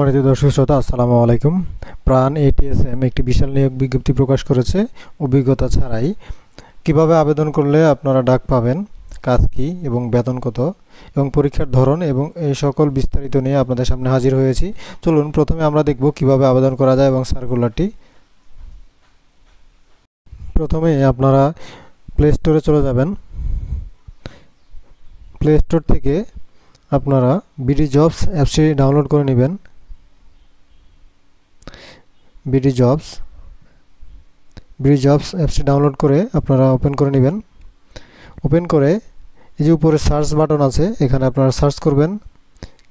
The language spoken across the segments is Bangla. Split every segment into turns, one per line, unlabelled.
সম্মানিত দর্শক শ্রোতা, আসসালামু আলাইকুম। প্রাণ এটিএসএম একটি বিশাল নিয়োগ বিজ্ঞপ্তি প্রকাশ করেছে। অভিজ্ঞতা ছাড়াই কিভাবে আবেদন করলে আপনারা ডাক পাবেন, কাজ কি এবং বেতন কত এবং পরীক্ষার ধরন এবং এই সকল বিস্তারিত নিয়ে আপনাদের সামনে হাজির হয়েছি। চলুন প্রথমে আমরা দেখব কিভাবে আবেদন করা যায় এবং সার্কুলারটি। প্রথমে আপনারা প্লে স্টোরে চলে যাবেন। প্লে স্টোর থেকে আপনারা বিডি জবস অ্যাপসটি ডাউনলোড করে নেবেন। বিডি জবস অ্যাপসটি ডাউনলোড করে আপনারা ওপেন করে নেবেন। ওপেন করে এই যে উপরে সার্চ বাটন আছে, এখানে আপনারা সার্চ করবেন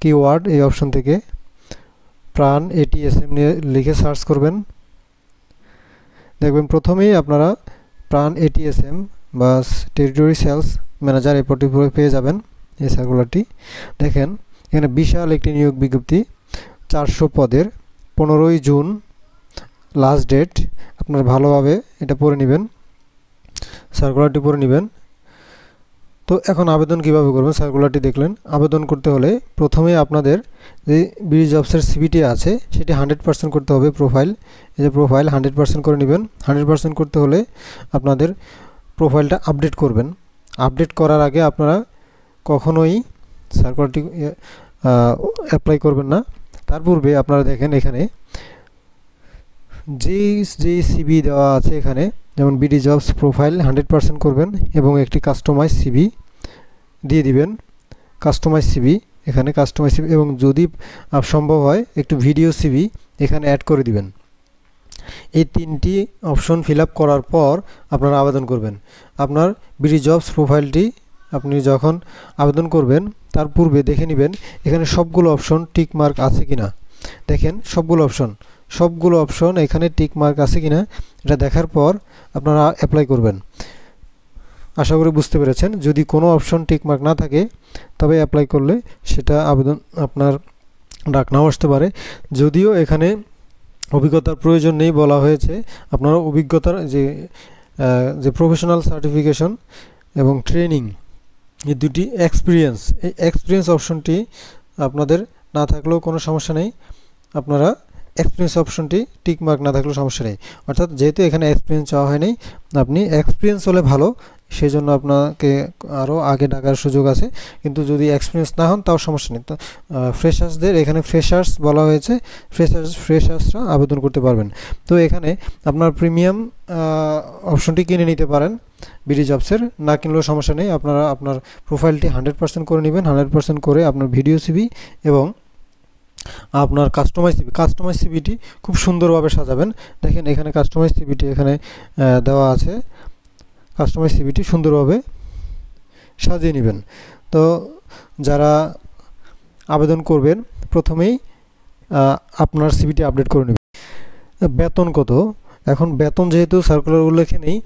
কিওয়ার্ড, এই অপশন থেকে প্রাণ এটিএসএম নিয়ে লিখে সার্চ করবেন। দেখবেন প্রথমেই আপনারা প্রাণ এটিএসএম বা টেরিটরি সেলস ম্যানেজার এই পদটি পেয়ে যাবেন। এই সার্কুলারটি দেখেন, এখানে বিশাল একটি নিয়োগ বিজ্ঞপ্তি, 400 পদের, 15ই জুন লাস্ট ডেট। আপনারা ভালোভাবে এটা পড়ে নেবেন, সার্কুলারটি পড়ে নেবেন। তো এখন আবেদন কিভাবে করবেন? সার্কুলারটি দেখলেন। আবেদন করতে হলে প্রথমে আপনাদের যে বিডি জবসের সিভিটি আছে সেটি 100% করতে হবে। প্রোফাইল, এই যে প্রোফাইল 100% করে নেবেন। 100% করতে হলে আপনাদের প্রোফাইলটা আপডেট করবেন। আপডেট করার আগে আপনারা কখনোই সার্কুলারটি অ্যাপ্লাই করবেন না। তার পূর্বে আপনারা দেখেন এখানে যে সিভি দেওয়া আছে, এখানে যেমন বিডি জবস প্রোফাইল 100% করবেন এবং একটি কাস্টমাইজ সিভি দিয়ে দিবেন। কাস্টমাইজ সিভি, এখানে কাস্টমাইজ সিভি এবং যদি সম্ভব হয় একটু ভিডিও সিভি এখানে অ্যাড করে দিবেন। এই তিনটি অপশন ফিল আপ করার পর আপনারা আবেদন করবেন। আপনার বিডি জবস প্রোফাইলটি আপনি যখন আবেদন করবেন তার পূর্বে দেখে নেবেন এখানে সবগুলো অপশন টিক মার্ক আছে কিনা। দেখেন সবগুলো অপশন এখানে টিক মার্ক আছে কিনা, এটা দেখার পর আপনারা অ্যাপ্লাই করবেন। আশা করি বুঝতে পেরেছেন। যদি কোনো অপশন টিক মার্ক না থাকে তবে অ্যাপ্লাই করলে সেটা আবেদন আপনার ডাক নাও আসতে পারে। যদিও এখানে অভিজ্ঞতার প্রয়োজন নেই বলা হয়েছে, আপনারা অভিজ্ঞতার যে প্রফেশনাল সার্টিফিকেশন এবং ট্রেনিং, এই দুটি এক্সপিরিয়েন্স, এই এক্সপিরিয়েন্স অপশনটি আপনাদের না থাকলেও কোনো সমস্যা নেই। আপনারা এক্সপিরিয়েন্স অপশনটি টিক মার্ক না থাকলেও সমস্যা নেই। অর্থাৎ যেহেতু এখানে এক্সপিরিয়েন্স চাওয়া হয়নি, আপনি এক্সপিরিয়েন্স হলে ভালো, সেই জন্য আপনাকে আরও আগে ডাকার সুযোগ আছে। কিন্তু যদি এক্সপিরিয়েন্স না হন তাও সমস্যা নেই। তো ফ্রেশার্সদের এখানে ফ্রেশার্স বলা হয়েছে, ফ্রেশার্সরা আবেদন করতে পারবেন। তো এখানে আপনার প্রিমিয়াম অপশনটি কিনে নিতে পারেন বিডি জবসের, না কিনলেও সমস্যা নেই। আপনারা আপনার প্রোফাইলটি 100% করে নেবেন। 100% করে আপনার ভিডিও সিভি এবং আপনার কাস্টমাইজ সিভিটি খুব সুন্দরভাবে সাজাবেন। দেখেন এখানে কাস্টমাইজ সিভিটি এখানে দেওয়া আছে। কাস্টমাইজ সিভিটি সুন্দরভাবে সাজিয়ে নেবেন। তো যারা আবেদন করবেন প্রথমেই আপনার সিভিটি আপডেট করে নেবেন। বেতন কত? এখন বেতন যেহেতু সার্কুলার উল্লেখে নেই,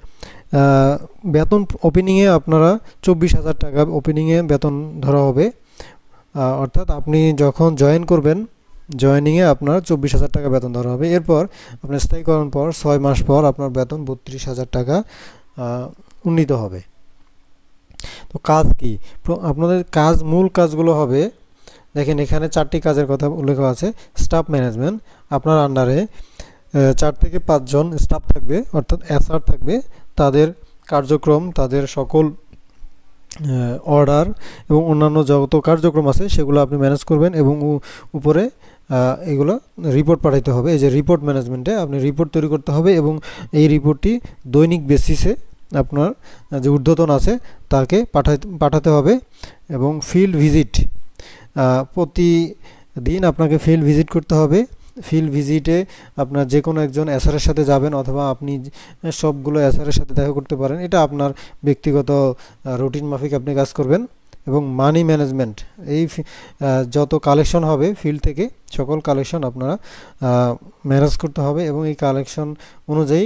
বেতন ওপেনিংয়ে আপনারা 24,000 টাকা ওপেনিংয়ে বেতন ধরা হবে। অর্থাৎ আপনি যখন জয়েন করবেন, জয়েনিংয়ে আপনার 24,000 টাকা বেতন ধরা হবে। এরপর আপনার স্থায়ীকরণ পর 6 মাস পর আপনার বেতন 32,000 টাকা উন্নীত হবে। তো কাজ কি? আপনাদের মূল কাজগুলো হবে, দেখেন এখানে 4টি কাজের কথা উল্লেখ আছে। স্টাফ ম্যানেজমেন্ট, আপনার আন্ডারে 4 থেকে 5 জন স্টাফ থাকবে, অর্থাৎ এসআর থাকবে। তাদের কার্যক্রম, তাদের সকল অর্ডার এবং অন্যান্য যত কার্যক্রম আছে সেগুলো আপনি ম্যানেজ করবেন এবং উপরে এগুলো রিপোর্ট পাঠাতে হবে। এই যে রিপোর্ট ম্যানেজমেন্টে আপনি রিপোর্ট তৈরি করতে হবে এবং এই রিপোর্টটি দৈনিক বেসিসে আপনার যে ঊর্ধ্বতন আছে তাকে পাঠাতে হবে। এবং ফিল্ড ভিজিট, প্রতিদিন আপনাকে ফিল্ড ভিজিট করতে হবে। ফিল্ড ভিজিটে আপনার যে কোনো একজন এসআরের সাথে যাবেন অথবা আপনি সবগুলো এসআরের সাথে দেখা করতে পারেন। এটা আপনার ব্যক্তিগত রুটিন মাফিক আপনি কাজ করবেন। এবং মানি ম্যানেজমেন্ট, এই যত কালেকশন হবে ফিল্ড থেকে সকল কালেকশন আপনারা ম্যানেজ করতে হবে এবং এই কালেকশন অনুযায়ী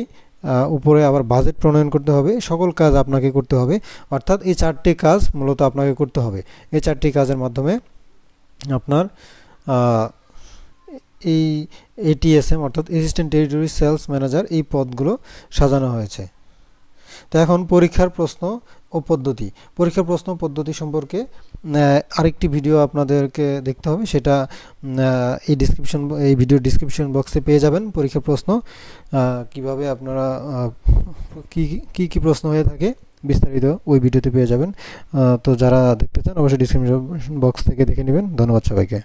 উপরে আবার বাজেট প্রণয়ন করতে হবে। সকল কাজ আপনাকে করতে হবে। অর্থাৎ এই 4টি কাজ মূলত আপনাকে করতে হবে। এই 4টি কাজের মাধ্যমে আপনার এই এটিএসএম অর্থাৎ অ্যাসিস্ট্যান্ট টেরিটরি সেলস ম্যানেজার এই পদগুলো সাজানো হয়েছে। তো এখন পরীক্ষার প্রশ্ন ও পদ্ধতি, পরীক্ষার প্রশ্ন পদ্ধতি সম্পর্কে আরেকটি ভিডিও আপনাদেরকে দেখতে হবে, সেটা এই ভিডিও ডিসক্রিপশন বক্সে পেয়ে যাবেন। পরীক্ষার প্রশ্ন কিভাবে আপনারা কি কি কি প্রশ্ন হয়ে থাকে বিস্তারিত ওই ভিডিওতে পেয়ে যাবেন। তো যারা দেখতে চান অবশ্যই ডিসক্রিপশন বক্স থেকে দেখে নেবেন। ধন্যবাদ সবাইকে।